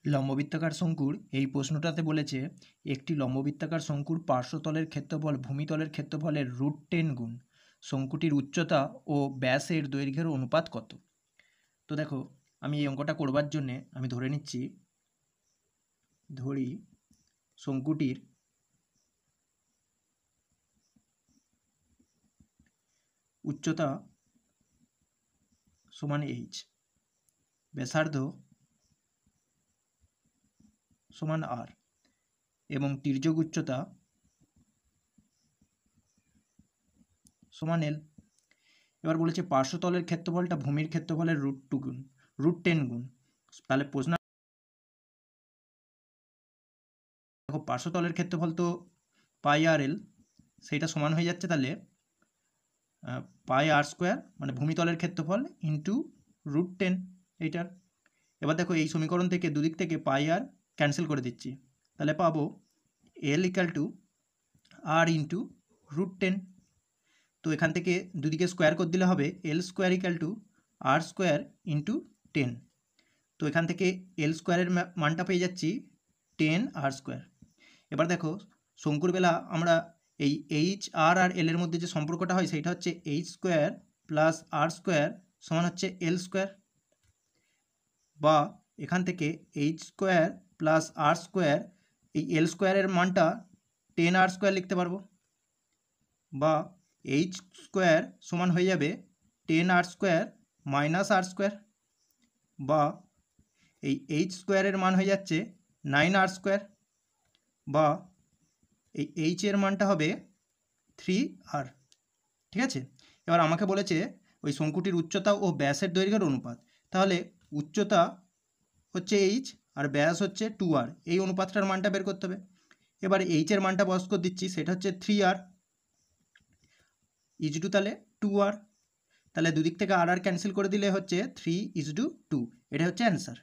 লম্ববৃত্তাকার শঙ্কুর এই প্রশ্নটাতে বলেছে একটি লম্ববৃত্তাকার শঙ্কুর পার্শ্বতলের ক্ষেত্রফল ভূমিতলের ক্ষেত্রফলের √10 গুণ শঙ্কুটির উচ্চতা ও ব্যাসের দৈর্ঘ্যের অনুপাত কত। তো দেখো, আমি এই অঙ্কটা করবার জন্যে আমি ধরি শঙ্কুটির উচ্চতা সমান h, ব্যাসার্ধ সমান r এবং তির্যক উচ্চতা সমান l। এবার বলেছে পার্শ্বতলের ক্ষেত্রফলটা ভূমির ক্ষেত্রফলের √10 গুণ। তাহলে প্রশ্ন দেখো, পার্শ্বতলের ক্ষেত্রফল তো πr/l, সেইটা সমান হয়ে যাচ্ছে তাহলে πr² মানে ভূমিতলের ক্ষেত্রফল ইন্টু √10 এইটার। এবার দেখো, এই সমীকরণ থেকে দুদিক থেকে πr ক্যান্সেল করে দিচ্ছি, তাহলে পাবো l = r ইন্টু √10। তো এখান থেকে দুদিকে স্কোয়ার করে দিলে হবে l² = r² ইন্টু 10। তো এখান থেকে l স্কোয়ারের মানটা পেয়ে যাচ্ছি 10r²। এবার দেখো, শঙ্কুর বেলা আমরা এই h, r আর l এর মধ্যে যে সম্পর্কটা হয় সেইটা হচ্ছে h² প্লাস r² সমান হচ্ছে l², বা এখান থেকে h² প্লাস r², এই l² এর মানটা 10r² লিখতে পারবো, বা h² সমান হয়ে যাবে 10r² মাইনাস r², বা এই h² এর মান হয়ে যাচ্ছে 9r², বা এই h এর মানটা হবে 3r। ঠিক আছে, এবার আমাকে বলেছে ওই শঙ্কুটির উচ্চতা ও ব্যাসের দৈর্ঘ্যের অনুপাত। তাহলে উচ্চতা হচ্ছে h আর ব্যাস হচ্ছে 2r, এই অনুপাতটার মানটা বের করতে হবে। এবার h এর মানটা বস করে দিচ্ছি, সেটা হচ্ছে 3r = তাহলে 2r। তাহলে দুদিক থেকে আর ক্যান্সেল করে দিলে হচ্ছে 3:2, এটা হচ্ছে অ্যান্সার।